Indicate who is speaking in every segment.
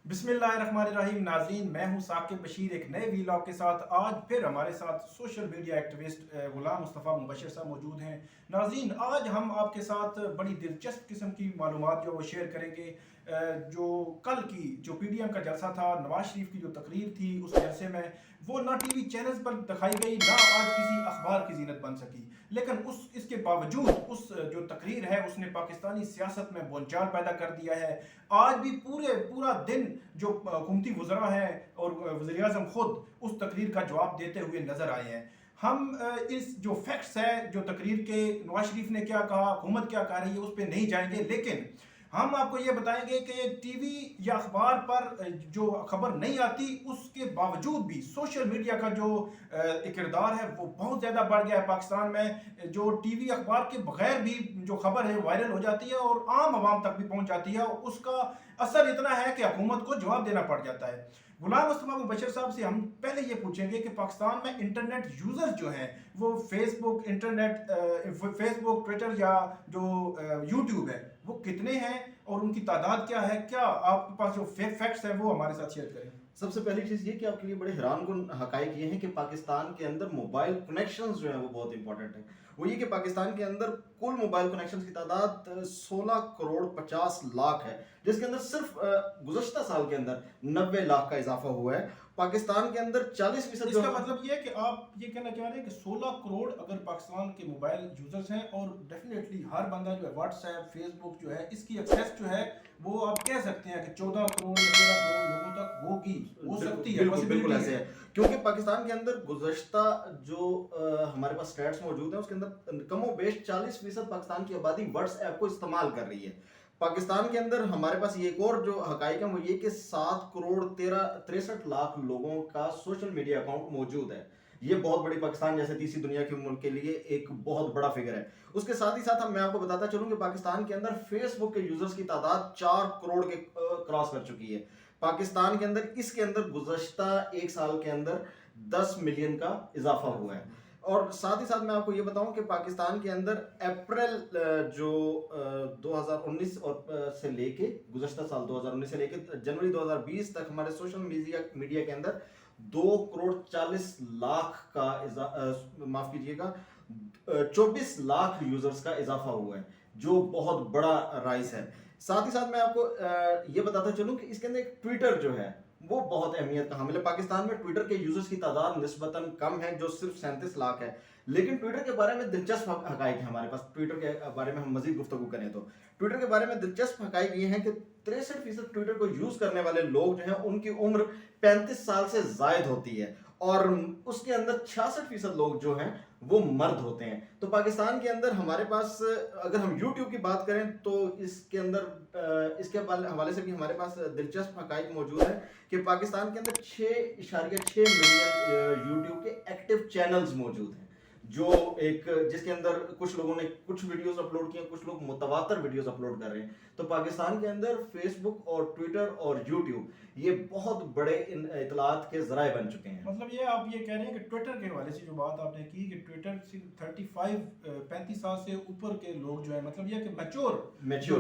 Speaker 1: بسم اللہ الرحمن الرحیم ناظرین، میں ہوں ثاقب بشیر ایک نئے ویلاگ کے ساتھ۔ آج پھر ہمارے ساتھ social media activist Ghulam Mustafa مبشر صاحب موجود ہیں۔ ناظرین، آج ہم آپ کے ساتھ بڑی دلچسپ قسم کی معلومات جو وہ شیئر کریں گے۔ جو کل کی جو پی ڈی ایم کا جلسہ تھا، نواز شریف کی جو تقریر تھی، اس جلسے میں وہ نہ ٹی وی چینلز پر دکھائی گئی، نہ آج کسی اخبار کی زینت بن سکی، لیکن اس کے باوجود اس جو تقریر ہے اس نے پاکستانی سیاست میں بونچال پیدا کر دیا ہے۔ آج بھی پورا دن جو حکومتی وزراء ہیں اور وزیر اعظم خود اس تقریر کا جواب دیتے ہوئے نظر آئے ہیں۔ ہم اس جو فیکٹس ہے جو تقریر کے، نواز شریف نے کیا کہا، حکومت کیا کہہ رہی ہے، اس پہ نہیں جائیں گے، لیکن ہم آپ کو یہ بتائیں گے کہ ٹی وی یا اخبار پر جو خبر نہیں آتی، اس کے باوجود بھی سوشل میڈیا کا جو کردار ہے وہ بہت زیادہ بڑھ گیا ہے پاکستان میں۔ جو ٹی وی اخبار کے بغیر بھی جو خبر ہے وائرل ہو جاتی ہے اور عام عوام تک بھی پہنچ جاتی ہے، اور اس کا اثر اتنا ہے کہ حکومت کو جواب دینا پڑ جاتا ہے۔ غلام مصطفیٰ مبشر صاحب سے ہم پہلے یہ پوچھیں گے کہ پاکستان میں انٹرنیٹ یوزرز جو ہیں وہ فیس بک ٹویٹر یا جو یوٹیوب ہے وہ کتنے ہیں اور ان کی تعداد کیا ہے؟ کیا آپ کے پاس جو فیکٹس ہیں وہ ہمارے ساتھ شیئر کریں۔
Speaker 2: سب سے پہلی چیز یہ کہ آپ کے لیے بڑے حیران کن حقائق یہ ہیں کہ پاکستان کے اندر موبائل کنیکشنز جو ہیں وہ بہت امپورٹنٹ ہیں۔ وہ یہ کہ پاکستان کے اندر کل موبائل کنیکشنز کی تعداد 16 کروڑ 50 لاکھ ہے، جس کے اندر صرف گزشتہ سال کے اندر 90 لاکھ کا اضافہ ہوا ہے۔ پاکستان کے اندر 40%
Speaker 1: اس کا مطلب یہ ہے کہ آپ یہ کہنا چاہ رہے ہیں کہ 16 کروڑ اگر پاکستان کے موبائل یوزرز ہیں، اور ڈیفینیٹلی ہر بندہ جو ہے واٹس ایپ، فیس بک جو ہے اس کی ایکسیس جو ہے وہ آپ کہہ سکتے ہیں کہ 14 کروڑ یا 13 کروڑ لوگوں تک وہ کی ہو سکتی ہے،
Speaker 2: بالکل ایسے ہے، کیونکہ پاکستان کے اندر گزشتہ جو ہمارے پاس سٹیٹس موجود ہیں اس کے اندر کم و بیش 40% پاکستان کی آبادی واٹس ایپ کو استعمال کر رہی ہے۔ پاکستان کے اندر ہمارے پاس ایک اور جو حقائق ہیں وہ یہ کہ 7 کروڑ 63 لاکھ لوگوں کا سوشل میڈیا اکاؤنٹ موجود ہے۔ یہ بہت بڑی، پاکستان جیسے تیسری دنیا کے ملک کے لیے ایک بہت بڑا فگر ہے۔ اس کے ساتھ ہی ساتھ میں آپ کو بتاتا چلوں کہ پاکستان کے اندر فیس بک کے یوزرز کی تعداد 4 کروڑ کے کراس کر چکی ہے۔ پاکستان کے اندر اس کے اندر گزشتہ ایک سال کے اندر 10 ملین کا اضافہ ہوا ہے۔ اور ساتھ ہی ساتھ میں آپ کو یہ بتاؤں کہ پاکستان کے اندر اپریل جو 2019 سے لے کے گزشتہ سال 2019 سے لے کے جنوری 2020 تک ہمارے سوشل میڈیا کے اندر 2 کروڑ 40 لاکھ کا معاف کیجیے گا 24 لاکھ یوزرز کا اضافہ ہوا ہے، جو بہت بڑا رائز ہے۔ ساتھ ہی ساتھ میں آپ کو یہ بتاتا چلوں کہ اس کے اندر ایک ٹویٹر جو ہے وہ بہت اہمیت کا حامل ہے۔ پاکستان میں ٹویٹر کے یوزرز کی تعداد نسبتاً کم ہے، جو صرف 37 لاکھ ہے، لیکن ٹویٹر کے بارے میں دلچسپ حقائق ہیں ہمارے پاس۔ ٹویٹر کے بارے میں ہم مزید گفتگو کریں تو ٹویٹر کے بارے میں دلچسپ حقائق یہ ہیں کہ 63% ٹویٹر کو یوز کرنے والے لوگ جو ہیں ان کی عمر 35 سال سے زائد ہوتی ہے، اور اس کے اندر 66% لوگ جو ہیں وہ مرد ہوتے ہیں۔ تو پاکستان کے اندر ہمارے پاس اگر ہم یوٹیوب کی بات کریں تو اس کے اندر اس کے حوالے سے بھی ہمارے پاس دلچسپ حقائق موجود ہیں کہ پاکستان کے اندر 6.6 ملین یوٹیوب کے ایکٹیو چینلز موجود ہیں، جو ایک جس کے اندر کچھ لوگوں نے کچھ ویڈیوز اپلوڈ کی ہیں، کچھ لوگ متواتر ویڈیوز اپلوڈ کر رہے ہیں۔ تو پاکستان کے اندر فیس بک اور ٹویٹر اور یوٹیوب یہ بہت بڑے اطلاعات کے ذرائع بن چکے ہیں۔
Speaker 1: مطلب یہ آپ یہ کہہ رہے ہیں کہ ٹویٹر کے حوالے سے جو بات آپ نے کی کہ ٹویٹر 35 سال سے اوپر کے لوگ جو ہیں، مطلب یہ کہ میچور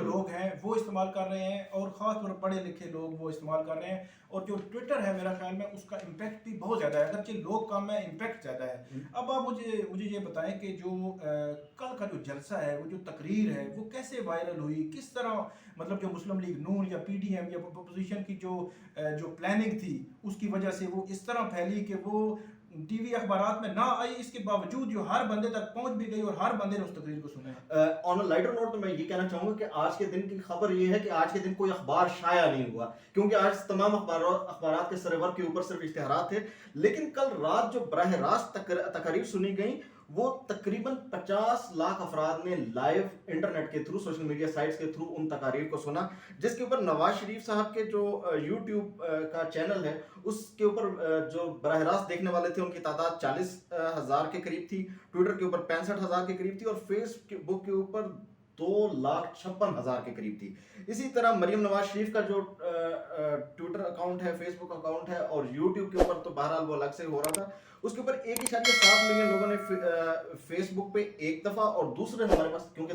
Speaker 1: لوگ ہیں وہ استعمال کر رہے ہیں، اور خاص طور پر پڑھے لکھے لوگ وہ استعمال کر رہے ہیں۔ اور جو ٹویٹر ہے میرا خیال میں اس کا امپیکٹ بھی بہت زیادہ ہے، اگرچہ لوگ کم ہے امپیکٹ زیادہ ہے۔ اب آپ مجھے یہ بتائیں کہ جو کل کا جو جلسہ ہے، وہ جو تقریر ہے وہ کیسے وائرل ہوئی، کس طرح مطلب جو مسلم لیگ نون یا پی ڈی ایم یا اپوزیشن کی جو پلاننگ تھی اس کی وجہ سے وہ اس طرح پھیلی کہ وہ ٹی وی اخبارات میں نہ آئی، اس کے باوجود جو ہر بندے تک پہنچ بھی گئی اور ہر بندے نے اس تقریر کو سنا۔
Speaker 2: آن اے لائٹر نوٹ تو میں یہ کہنا چاہوں گا کہ آج کے دن کی خبر یہ ہے کہ آج کے دن کوئی اخبار شائع نہیں ہوا، کیونکہ آج تمام اخبارات کے سرور کے اوپر صرف اشتہارات تھے، لیکن کل رات جو براہ راست تقاریر سنی گئیں وہ تقریباً 50 لاکھ افراد نے لائیو انٹرنیٹ کے تھرو، سوشل میڈیا سائٹس کے تھرو ان تقاریر کو سنا، جس کے اوپر نواز شریف صاحب کے جو یوٹیوب کا چینل ہے اس کے اوپر جو براہ راست دیکھنے والے تھے ان کی تعداد 40,000 کے قریب تھی، ٹویٹر کے اوپر 65,000 کے قریب تھی، اور فیس بک کے اوپر 2,56,000 کے قریب تھی۔ اسی طرح مریم نواز شریف کا جو ٹویٹر اکاؤنٹ ہے، فیس بک اکاؤنٹ ہے، اور یوٹیوب کے اوپر تو بہرحال وہ الگ سے ہو رہا تھا، اس کے اوپر 1.7 ملین لوگوں نے فیس بک پہ ایک دفعہ، اور دوسرے ہمارے پاس کیونکہ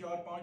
Speaker 1: 4-5